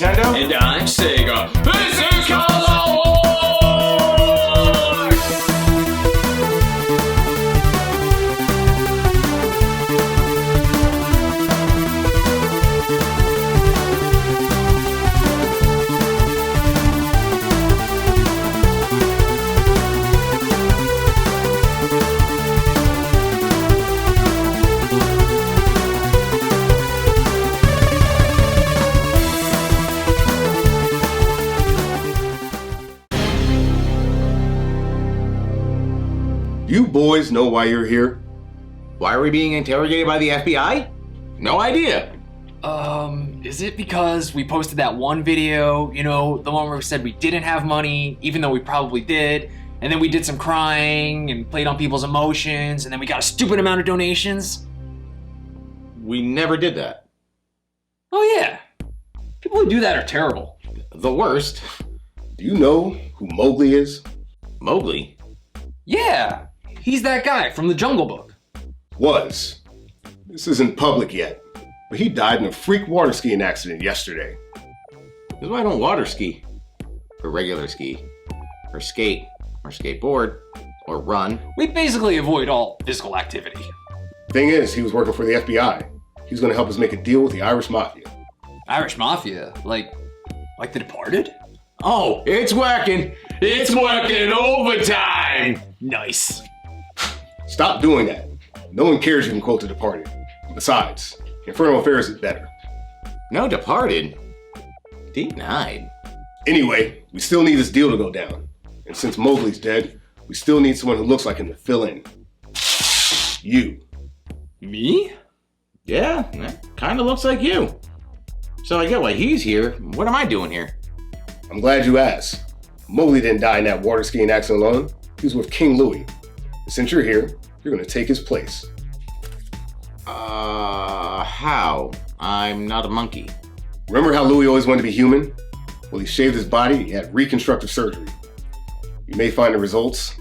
Nintendo. And I'm Sega. This is Console Wars! You boys know why you're here? Why are we being interrogated by the FBI? No idea. Is it because we posted that one video, you know, the one where we said we didn't have money, even though we probably did, and then we did some crying and played on people's emotions, and then we got a stupid amount of donations? We never did that. Oh yeah. People who do that are terrible. The worst. Do you know who Mowgli is? Mowgli? Yeah, he's that guy from the Jungle Book. Was. This isn't public yet, but he died in a freak water skiing accident yesterday. That's why I don't water ski. Or regular ski. Or skate. Or skateboard. Or run. We basically avoid all physical activity. Thing is, he was working for the FBI. He was going to help us make a deal with the Irish Mafia. Irish Mafia? Like The Departed? Oh, it's working! It's working overtime! Nice. Stop doing that. No one cares you can quote The Departed. Besides, Infernal Affairs is better. No Departed? Denied. Anyway, we still need this deal to go down. And since Mowgli's dead, we still need someone who looks like him to fill in. You. Me? Yeah, that kinda looks like you. So I get why he's here. What am I doing here? I'm glad you asked. Mowgli didn't die in that water skiing accident alone. He was with King Louie. And since you're here, you're gonna take his place. How? I'm not a monkey. Remember how Louie always wanted to be human? Well, he shaved his body, he had reconstructive surgery. You may find the results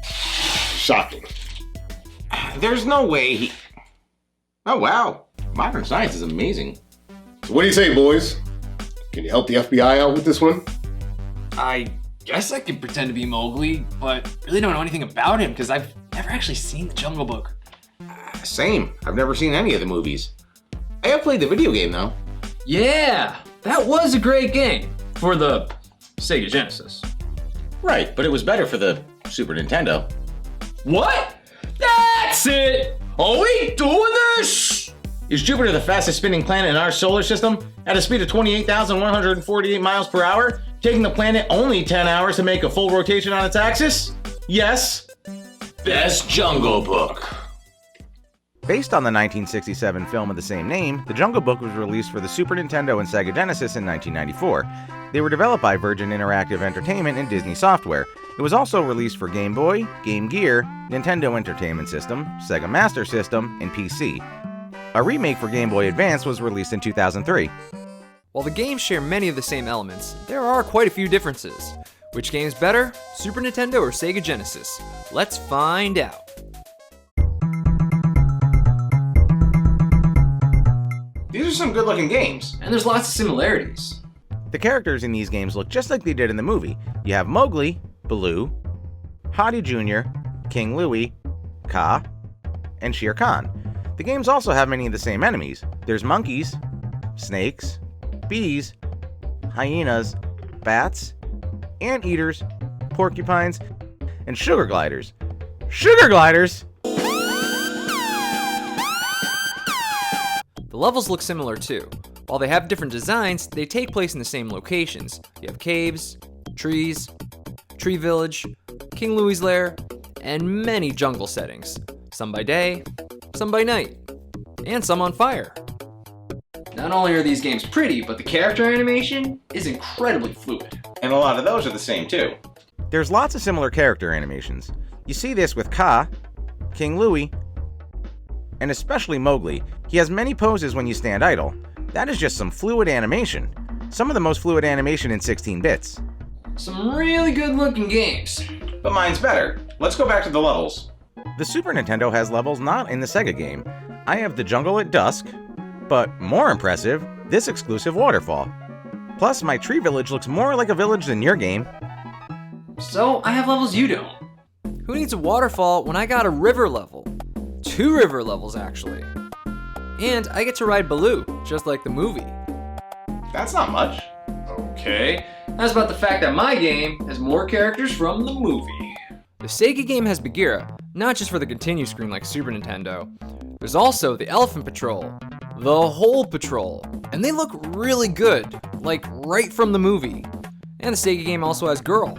shocking. There's no way he... Oh wow, modern science is amazing. So what do you say, boys? Can you help the FBI out with this one? I guess I could pretend to be Mowgli, but really don't know anything about him because I've never actually seen the Jungle Book. Same, I've never seen any of the movies. I have played the video game though. Yeah, that was a great game for the Sega Genesis. Right, but it was better for the Super Nintendo. What? That's it! Are we doing this? Is Jupiter the fastest spinning planet in our solar system at a speed of 28,148 miles per hour, taking the planet only 10 hours to make a full rotation on its axis? Yes. Best Jungle Book. Based on the 1967 film of the same name, The Jungle Book was released for the Super Nintendo and Sega Genesis in 1994. They were developed by Virgin Interactive Entertainment and Disney Software. It was also released for Game Boy, Game Gear, Nintendo Entertainment System, Sega Master System, and PC. A remake for Game Boy Advance was released in 2003. While the games share many of the same elements, there are quite a few differences. Which game's better, Super Nintendo or Sega Genesis? Let's find out. These are some good looking games. And there's lots of similarities. The characters in these games look just like they did in the movie. You have Mowgli, Baloo, Hadi Jr., King Louie, Kaa, and Shere Khan. The games also have many of the same enemies. There's monkeys, snakes, bees, hyenas, bats, anteaters, porcupines, and sugar gliders. Sugar gliders! The levels look similar too. While they have different designs, they take place in the same locations. You have caves, trees, tree village, King Louie's lair, and many jungle settings. Some by day, some by night, and some on fire. Not only are these games pretty, but the character animation is incredibly fluid. And a lot of those are the same too. There's lots of similar character animations. You see this with Kaa, King Louie, and especially Mowgli. He has many poses when you stand idle. That is just some fluid animation. Some of the most fluid animation in 16 bits. Some really good looking games. But mine's better. Let's go back to the levels. The Super Nintendo has levels not in the Sega game. I have the jungle at dusk, but more impressive, this exclusive waterfall. Plus, my tree village looks more like a village than your game. So I have levels you don't. Who needs a waterfall when I got a river level? 2 river levels, actually. And I get to ride Baloo, just like the movie. That's not much. Okay. How's about the fact that my game has more characters from the movie? The Sega game has Bagheera, not just for the continue screen like Super Nintendo. There's also the Elephant Patrol, the whole patrol, and they look really good, like right from the movie. And the Sega game also has Girl.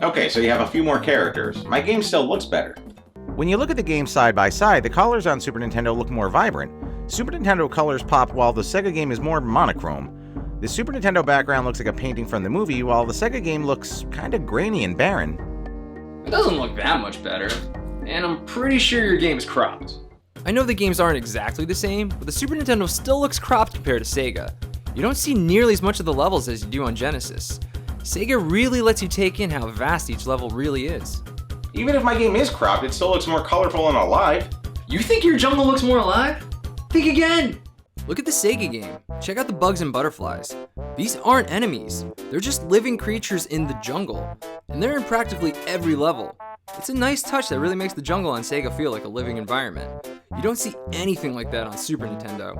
Okay, so you have a few more characters. My game still looks better. When you look at the games side by side, the colors on Super Nintendo look more vibrant. Super Nintendo colors pop while the Sega game is more monochrome. The Super Nintendo background looks like a painting from the movie, while the Sega game looks kinda grainy and barren. It doesn't look that much better, and I'm pretty sure your game is cropped. I know the games aren't exactly the same, but the Super Nintendo still looks cropped compared to Sega. You don't see nearly as much of the levels as you do on Genesis. Sega really lets you take in how vast each level really is. Even if my game is cropped, it still looks more colorful and alive. You think your jungle looks more alive? Think again! Look at the Sega game. Check out the bugs and butterflies. These aren't enemies. They're just living creatures in the jungle. And they're in practically every level. It's a nice touch that really makes the jungle on Sega feel like a living environment. You don't see anything like that on Super Nintendo.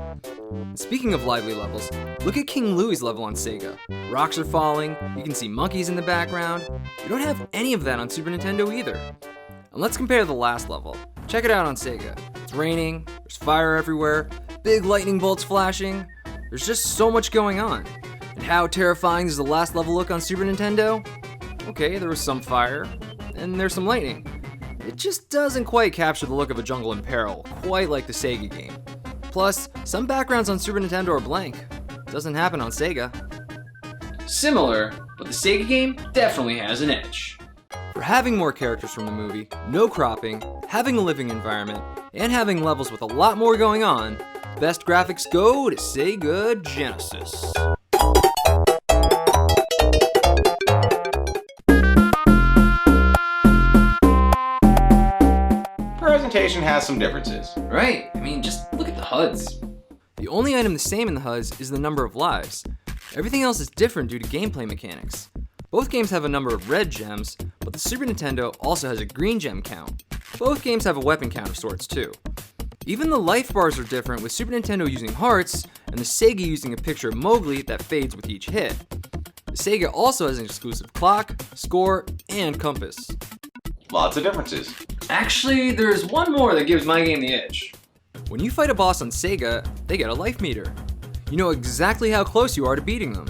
Speaking of lively levels, look at King Louie's level on Sega. Rocks are falling, you can see monkeys in the background. You don't have any of that on Super Nintendo either. And let's compare the last level. Check it out on Sega. It's raining, there's fire everywhere, big lightning bolts flashing. There's just so much going on. And how terrifying does the last level look on Super Nintendo? Okay, there was some fire, and there's some lightning. It just doesn't quite capture the look of a jungle in peril, quite like the Sega game. Plus, some backgrounds on Super Nintendo are blank. Doesn't happen on Sega. Similar, but the Sega game definitely has an edge. For having more characters from the movie, no cropping, having a living environment, and having levels with a lot more going on, best graphics go to Sega Genesis. Presentation has some differences. Right? I mean, just look at the HUDs. The only item the same in the HUDs is the number of lives. Everything else is different due to gameplay mechanics. Both games have a number of red gems, but the Super Nintendo also has a green gem count. Both games have a weapon count of sorts too. Even the life bars are different, with Super Nintendo using hearts and the Sega using a picture of Mowgli that fades with each hit. The Sega also has an exclusive clock, score, and compass. Lots of differences. Actually, there's one more that gives my game the edge. When you fight a boss on Sega, they get a life meter. You know exactly how close you are to beating them.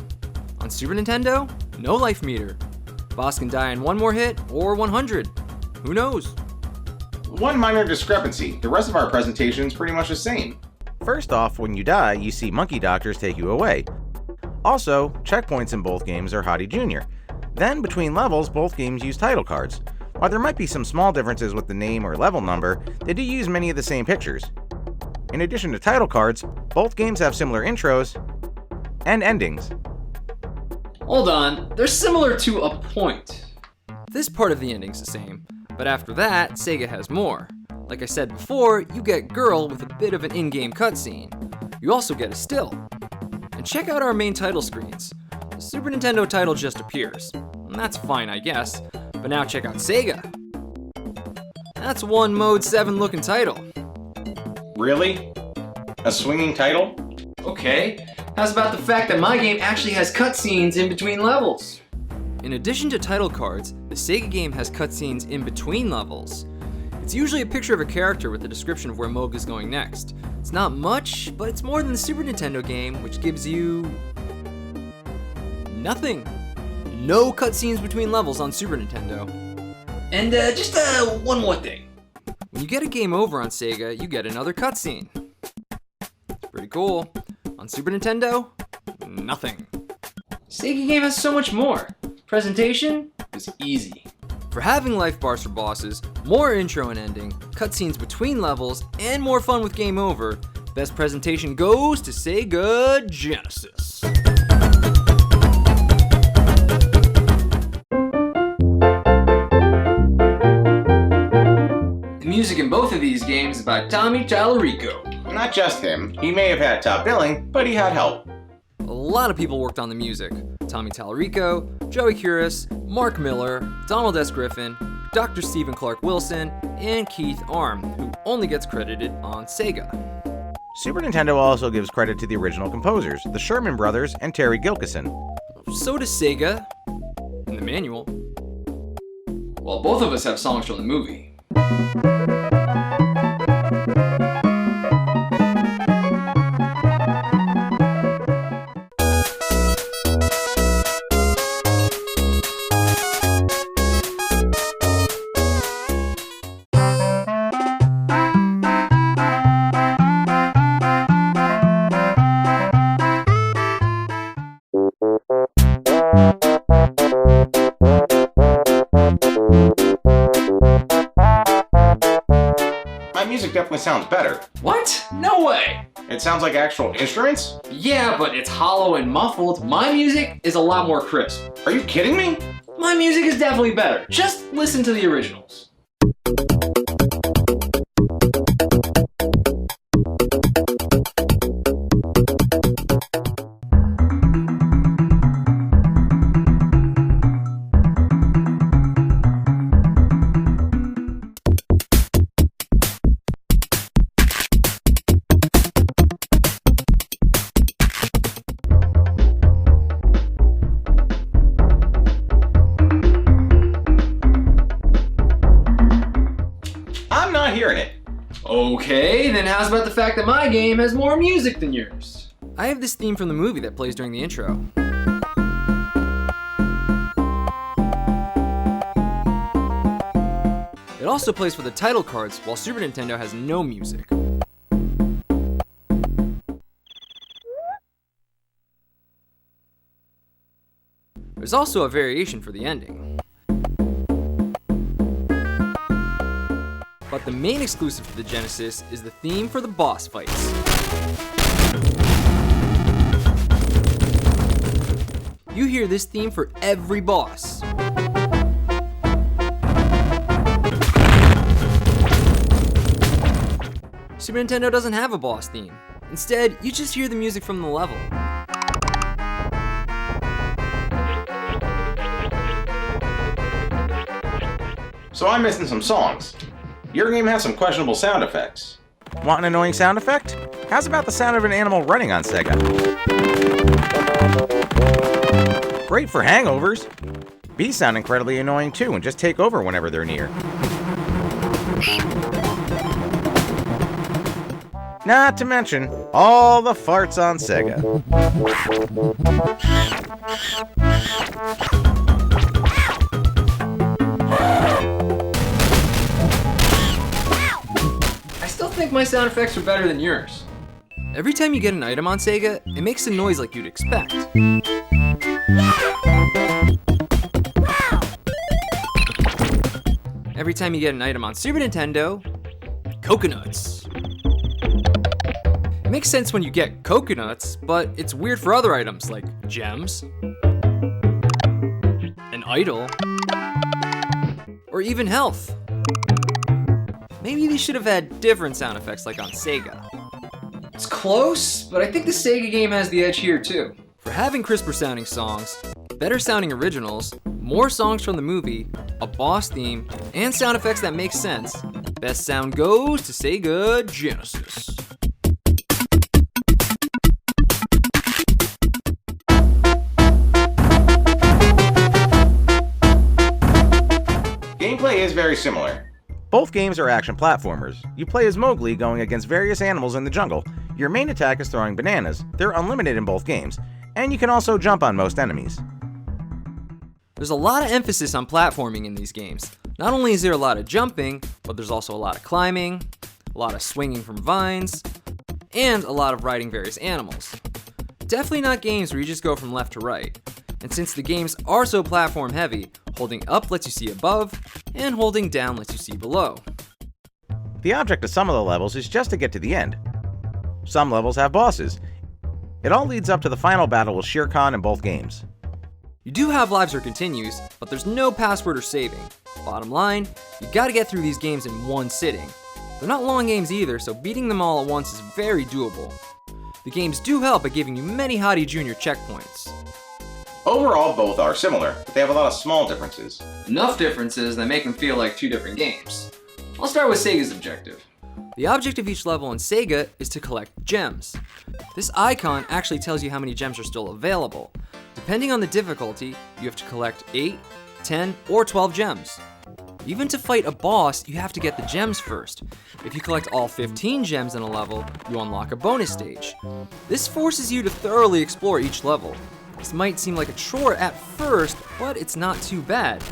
On Super Nintendo, no life meter. Boss can die in one more hit or 100. Who knows? One minor discrepancy. The rest of our presentation is pretty much the same. First off, when you die, you see monkey doctors take you away. Also, checkpoints in both games are Hottie Jr. Then, between levels, both games use title cards. While there might be some small differences with the name or level number, they do use many of the same pictures. In addition to title cards, both games have similar intros and endings. Hold on, they're similar to a point. This part of the ending's the same, but after that, Sega has more. Like I said before, you get Girl with a bit of an in-game cutscene. You also get a still. And check out our main title screens. The Super Nintendo title just appears. And that's fine, I guess. But now check out Sega. That's one Mode 7 looking title. Really? A swinging title? Okay, how's about the fact that my game actually has cutscenes in between levels? In addition to title cards, the Sega game has cutscenes in between levels. It's usually a picture of a character with a description of where Mowgli's going next. It's not much, but it's more than the Super Nintendo game, which gives you nothing. No cutscenes between levels on Super Nintendo. And just one more thing. When you get a game over on Sega, you get another cutscene. Pretty cool. On Super Nintendo, nothing. Sega game has so much more. Presentation was easy. For having life bars for bosses, more intro and ending, cutscenes between levels, and more fun with game over, best presentation goes to Sega Genesis. The music in both of these games is by Tommy Tallarico. Not just him. He may have had top billing, but he had help. A lot of people worked on the music. Tommy Tallarico, Joey Curis, Mark Miller, Donald S. Griffin, Dr. Stephen Clark Wilson, and Keith Arm, who only gets credited on Sega. Super Nintendo also gives credit to the original composers, the Sherman Brothers and Terry Gilkyson. So does Sega, in the manual. Well, both of us have songs from the movie. My music definitely sounds better. What? No way! It sounds like actual instruments? Yeah, but it's hollow and muffled. My music is a lot more crisp. Are you kidding me? My music is definitely better. Just listen to the originals. Hearing it. Okay, then how's about the fact that my game has more music than yours? I have this theme from the movie that plays during the intro. It also plays for the title cards, while Super Nintendo has no music. There's also a variation for the ending. But the main exclusive to the Genesis is the theme for the boss fights. You hear this theme for every boss. Super Nintendo doesn't have a boss theme. Instead, you just hear the music from the level. So I'm missing some songs. Your game has some questionable sound effects. Want an annoying sound effect? How's about the sound of an animal running on Sega? Great for hangovers. Bees sound incredibly annoying too and just take over whenever they're near. Not to mention all the farts on Sega. I think my sound effects are better than yours. Every time you get an item on Sega, it makes a noise like you'd expect. Every time you get an item on Super Nintendo, coconuts. It makes sense when you get coconuts, but it's weird for other items like gems, an idol, or even health. Maybe they should have had different sound effects like on Sega. It's close, but I think the Sega game has the edge here too. For having crisper sounding songs, better sounding originals, more songs from the movie, a boss theme, and sound effects that make sense, best sound goes to Sega Genesis. Gameplay is very similar. Both games are action platformers. You play as Mowgli going against various animals in the jungle. Your main attack is throwing bananas. They're unlimited in both games. And you can also jump on most enemies. There's a lot of emphasis on platforming in these games. Not only is there a lot of jumping, but there's also a lot of climbing, a lot of swinging from vines, and a lot of riding various animals. Definitely not games where you just go from left to right. And since the games are so platform heavy, holding up lets you see above, and holding down lets you see below. The object of some of the levels is just to get to the end. Some levels have bosses. It all leads up to the final battle with Shere Khan in both games. You do have lives or continues, but there's no password or saving. Bottom line, you gotta get through these games in one sitting. They're not long games either, so beating them all at once is very doable. The games do help by giving you many Hottie Jr. checkpoints. Overall, both are similar, but they have a lot of small differences. Enough differences that make them feel like two different games. I'll start with Sega's objective. The object of each level in Sega is to collect gems. This icon actually tells you how many gems are still available. Depending on the difficulty, you have to collect 8, 10, or 12 gems. Even to fight a boss, you have to get the gems first. If you collect all 15 gems in a level, you unlock a bonus stage. This forces you to thoroughly explore each level. This might seem like a chore at first, but it's not too bad.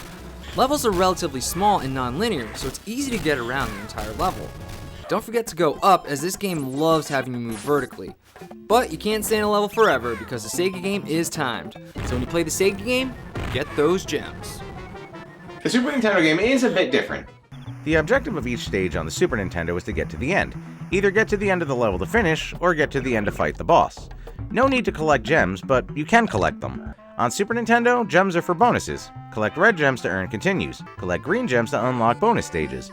Levels are relatively small and non-linear, so it's easy to get around the entire level. Don't forget to go up, as this game loves having you move vertically. But you can't stay in a level forever because the Sega game is timed. So when you play the Sega game, get those gems. The Super Nintendo game is a bit different. The objective of each stage on the Super Nintendo is to get to the end. Either get to the end of the level to finish, or get to the end to fight the boss. No need to collect gems, but you can collect them. On Super Nintendo, gems are for bonuses. Collect red gems to earn continues. Collect green gems to unlock bonus stages.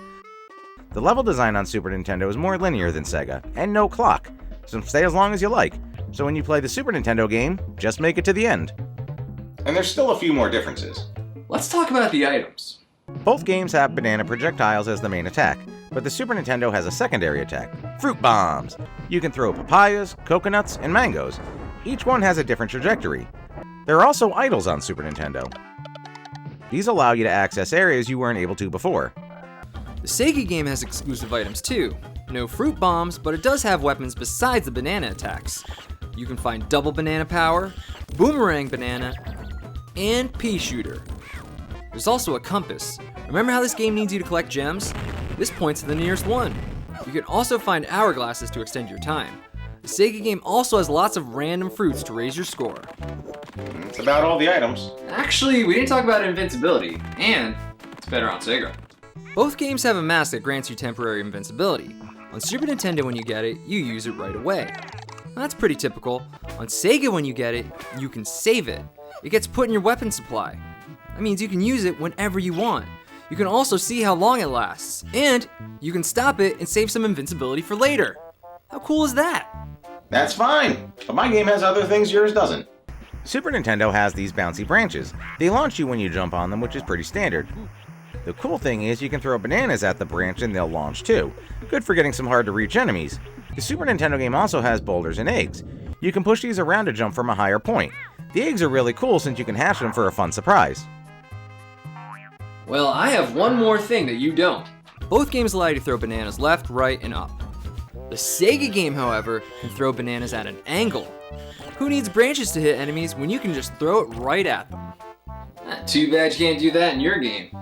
The level design on Super Nintendo is more linear than Sega, and no clock, so stay as long as you like. So when you play the Super Nintendo game, just make it to the end. And there's still a few more differences. Let's talk about the items. Both games have banana projectiles as the main attack, but the Super Nintendo has a secondary attack, fruit bombs. You can throw papayas, coconuts, and mangoes. Each one has a different trajectory. There are also idols on Super Nintendo. These allow you to access areas you weren't able to before. The Sega game has exclusive items too. No fruit bombs, but it does have weapons besides the banana attacks. You can find double banana power, boomerang banana, and pea shooter. There's also a compass. Remember how this game needs you to collect gems? This points to the nearest one. You can also find hourglasses to extend your time. The Sega game also has lots of random fruits to raise your score. That's about all the items. Actually, we didn't talk about invincibility, and it's better on Sega. Both games have a mask that grants you temporary invincibility. On Super Nintendo, when you get it, you use it right away. That's pretty typical. On Sega, when you get it, you can save it. It gets put in your weapon supply. That means you can use it whenever you want. You can also see how long it lasts, and you can stop it and save some invincibility for later. How cool is that? That's fine, but my game has other things yours doesn't. Super Nintendo has these bouncy branches. They launch you when you jump on them, which is pretty standard. The cool thing is you can throw bananas at the branch and they'll launch too. Good for getting some hard to reach enemies. The Super Nintendo game also has boulders and eggs. You can push these around to jump from a higher point. The eggs are really cool since you can hatch them for a fun surprise. Well, I have one more thing that you don't. Both games allow you to throw bananas left, right, and up. The Sega game, however, can throw bananas at an angle. Who needs branches to hit enemies when you can just throw it right at them? Too bad you can't do that in your game.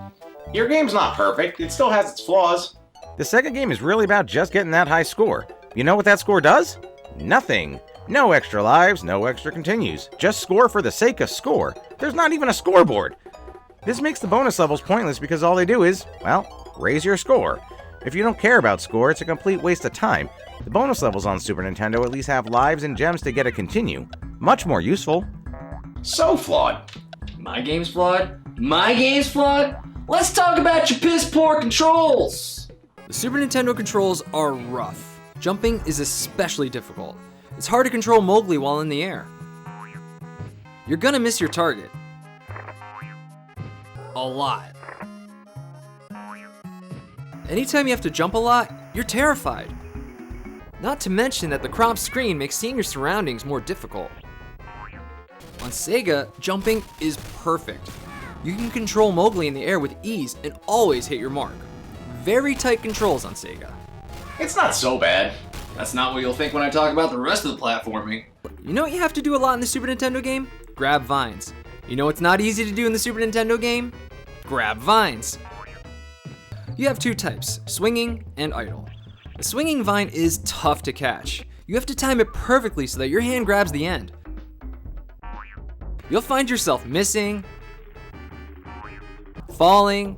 Your game's not perfect, it still has its flaws. The Sega game is really about just getting that high score. You know what that score does? Nothing. No extra lives, no extra continues. Just score for the sake of score. There's not even a scoreboard. This makes the bonus levels pointless because all they do is, well, raise your score. If you don't care about score, it's a complete waste of time. The bonus levels on Super Nintendo at least have lives and gems to get a continue. Much more useful. So flawed. My game's flawed? My game's flawed? Let's talk about your piss poor controls! The Super Nintendo controls are rough. Jumping is especially difficult. It's hard to control Mowgli while in the air. You're gonna miss your target. A lot. Anytime you have to jump a lot, you're terrified. Not to mention that the crop screen makes seeing your surroundings more difficult. On Sega, jumping is perfect. You can control Mowgli in the air with ease and always hit your mark. Very tight controls on Sega. It's not so bad. That's not what you'll think when I talk about the rest of the platforming. You know what you have to do a lot in the Super Nintendo game? Grab vines. You know what's not easy to do in the Super Nintendo game? Grab vines. You have two types, swinging and idle. The swinging vine is tough to catch. You have to time it perfectly so that your hand grabs the end. You'll find yourself missing, falling,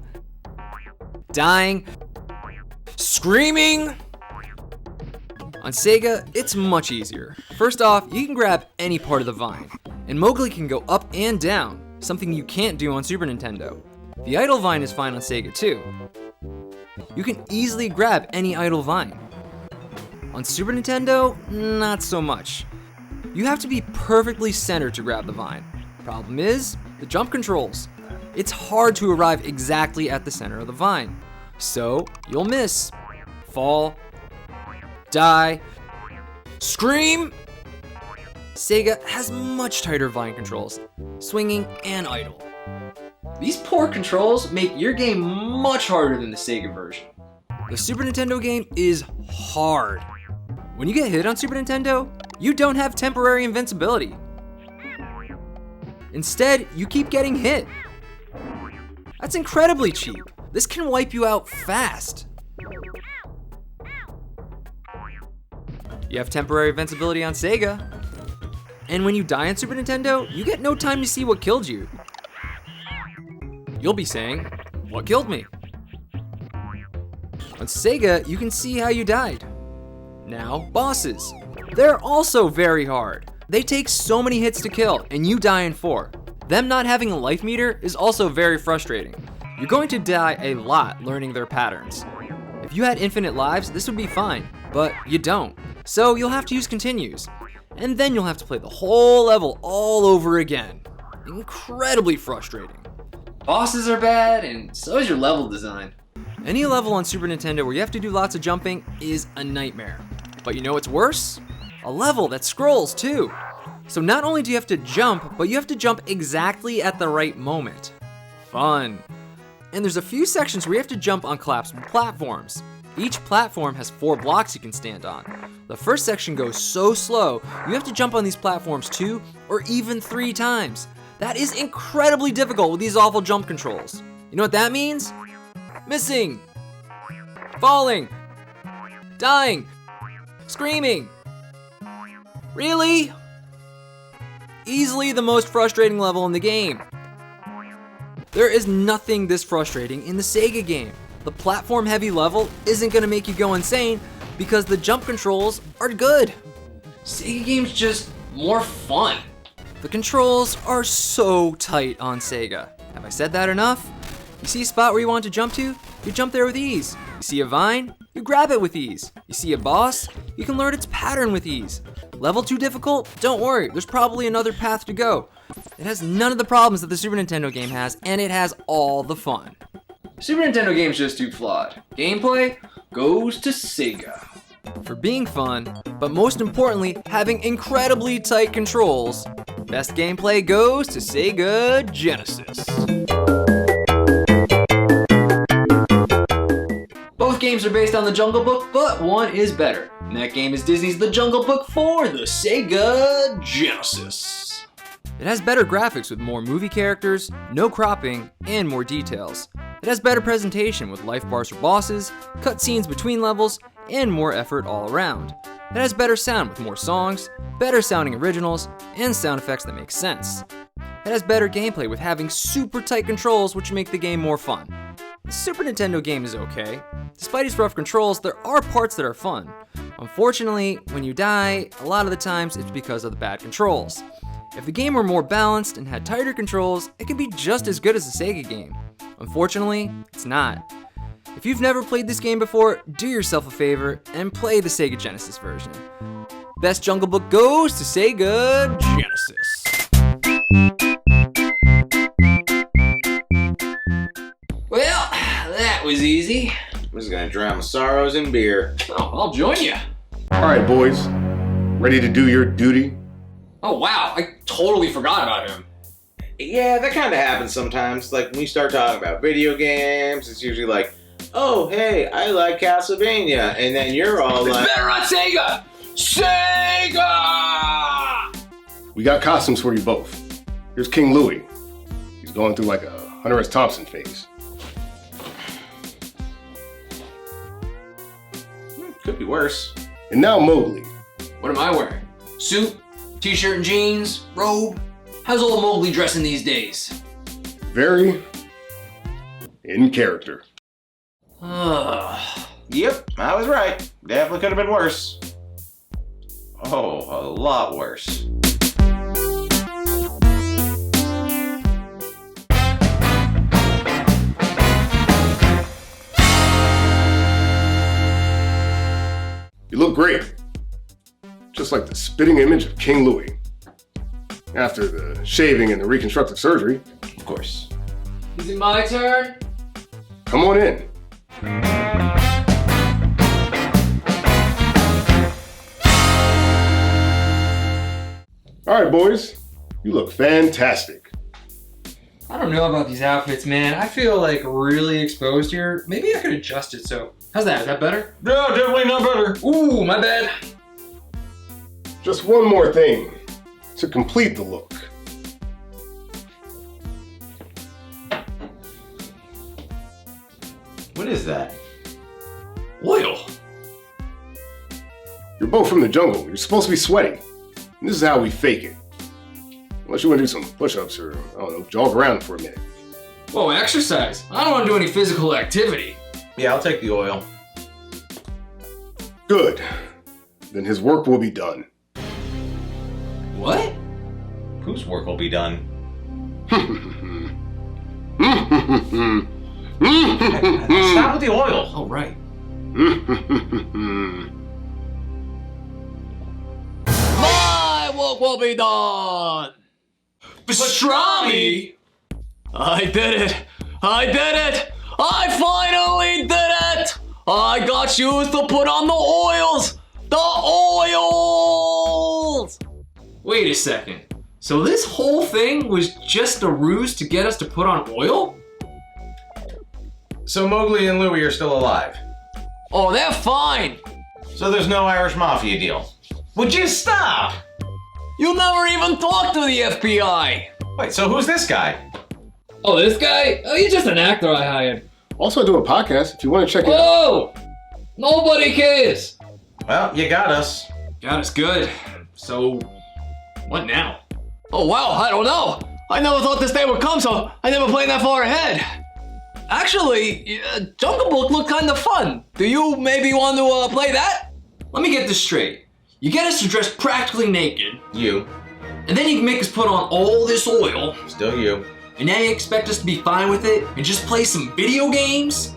dying, screaming. On Sega, it's much easier. First off, you can grab any part of the vine, and Mowgli can go up and down, something you can't do on Super Nintendo. The idle vine is fine on Sega too. You can easily grab any idle vine. On Super Nintendo, not so much. You have to be perfectly centered to grab the vine. Problem is, the jump controls. It's hard to arrive exactly at the center of the vine. So, you'll miss, fall, die, scream. Sega has much tighter vine controls, swinging and idle. These poor controls make your game much harder than the Sega version. The Super Nintendo game is hard. When you get hit on Super Nintendo, you don't have temporary invincibility. Instead, you keep getting hit. That's incredibly cheap. This can wipe you out fast. You have temporary invincibility on Sega. And when you die on Super Nintendo, you get no time to see what killed you. You'll be saying, "What killed me?" On Sega, you can see how you died. Now, bosses. They're also very hard. They take so many hits to kill, and you die in 4. Them not having a life meter is also very frustrating. You're going to die a lot learning their patterns. If you had infinite lives, this would be fine, but you don't. So you'll have to use continues, and then you'll have to play the whole level all over again. Incredibly frustrating. Bosses are bad, and so is your level design. Any level on Super Nintendo where you have to do lots of jumping is a nightmare. But you know what's worse? A level that scrolls too. So not only do you have to jump, but you have to jump exactly at the right moment. Fun. And there's a few sections where you have to jump on collapsible platforms. Each platform has 4 blocks you can stand on. The first section goes so slow, you have to jump on these platforms 2 or even 3 times. That is incredibly difficult with these awful jump controls. You know what that means? Missing, falling, dying, screaming. Really? Easily the most frustrating level in the game. There is nothing this frustrating in the Sega game. The platform heavy level isn't gonna make you go insane because the jump controls are good. Sega game's just more fun. The controls are so tight on Sega. Have I said that enough? You see a spot where you want to jump to? You jump there with ease. You see a vine? You grab it with ease. You see a boss? You can learn its pattern with ease. Level too difficult? Don't worry, there's probably another path to go. It has none of the problems that the Super Nintendo game has, and it has all the fun. Super Nintendo game's just too flawed. Gameplay goes to Sega. For being fun, but most importantly, having incredibly tight controls, best gameplay goes to Sega Genesis. Both games are based on the Jungle Book, but one is better. And that game is Disney's The Jungle Book for the Sega Genesis. It has better graphics with more movie characters, no cropping, and more details. It has better presentation with life bars for bosses, cutscenes between levels, and more effort all around. It has better sound with more songs, better sounding originals, and sound effects that make sense. It has better gameplay with having super tight controls which make the game more fun. The Super Nintendo game is okay. Despite its rough controls, there are parts that are fun. Unfortunately, when you die, a lot of the times it's because of the bad controls. If the game were more balanced and had tighter controls, it could be just as good as a Sega game. Unfortunately, it's not. If you've never played this game before, do yourself a favor and play the Sega Genesis version. Best Jungle Book goes to Sega Genesis. Well, that was easy. I'm just gonna drown my sorrows in beer. Oh, I'll join you. All right, boys. Ready to do your duty? Oh wow, I totally forgot about him. Yeah, that kind of happens sometimes. Like when we start talking about video games, it's usually like, oh, hey, I like Castlevania. And then you're all It's like, better on Sega! Sega! We got costumes for you both. Here's King Louie. He's going through like a Hunter S. Thompson phase. could be worse. And now Mowgli. What am I wearing? Suit, t-shirt and jeans, robe? How's old Mowgli dressing these days? Very in character. Yep, I was right. Definitely could have been worse. Oh, a lot worse. You look great. Just just like the spitting image of King Louis. After the shaving and the reconstructive surgery, Of course. Is it my turn? come on in. All right, boys, you look fantastic. I don't know about these outfits, man. I feel like really exposed here. Maybe I could adjust it, so. How's that? Is that better? Yeah, definitely not better. Ooh, my bad. Just one more thing to complete the look. What is that? Oil. You're both from the jungle. You're supposed to be sweating. And this is how we fake it. Unless you want to do some push-ups or, I don't know, jog around for a minute. Whoa, exercise. I don't want to do any physical activity. Yeah, I'll take the oil. Good. Then his work will be done. What? Whose work will be done? Stop with the oil. Oh, right. My work will be done. Pastrami? I did it. I did it. I finally did it. I got shoes to put on the oils. The oils. Wait a second. So this whole thing was just a ruse to get us to put on oil? So Mowgli and Louie are still alive. Oh, they're fine. So there's no Irish Mafia deal. Would you stop? You never even talked to the FBI. Wait, so who's this guy? Oh, this guy? Oh, he's just an actor I hired. Also, I do a podcast if you want to check it out. Whoa! Nobody cares. Well, you got us. God, it's good. So, what now? Oh, wow, I don't know. I never thought this day would come, so I never planned that far ahead. Actually, Jungle Book looked kind of fun. Do you maybe want to play that? Let me get this straight. You get us to dress practically naked, You. and then you make us put on all this oil, Still you. and now you expect us to be fine with it and just play some video games?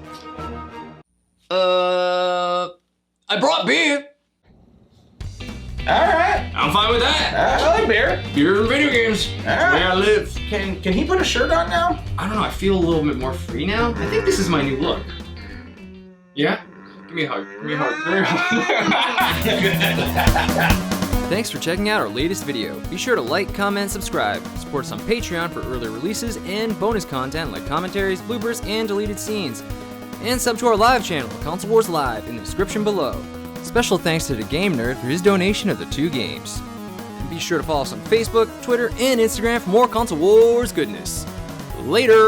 I brought beer. Alright. I'm fine with that. I like beer. Beer and video games. That's where I live. Can he put a shirt on now? I don't know, I feel a little bit more free now. I think this is my new look. Yeah? Give me a hug. Give me a hug. Give me a hug. Thanks for checking out our latest video. Be sure to like, comment, subscribe. Support us on Patreon for early releases and bonus content like commentaries, bloopers, and deleted scenes. And sub to our live channel, Console Wars Live, in the description below. Special thanks to DaGameNerd for his donation of the 2 games. And be sure to follow us on Facebook, Twitter, and Instagram for more Console Wars goodness. Later!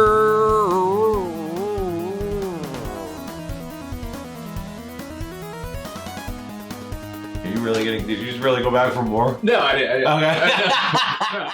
Are you really gonna? Did you just really go back for more? No, I didn't. Okay.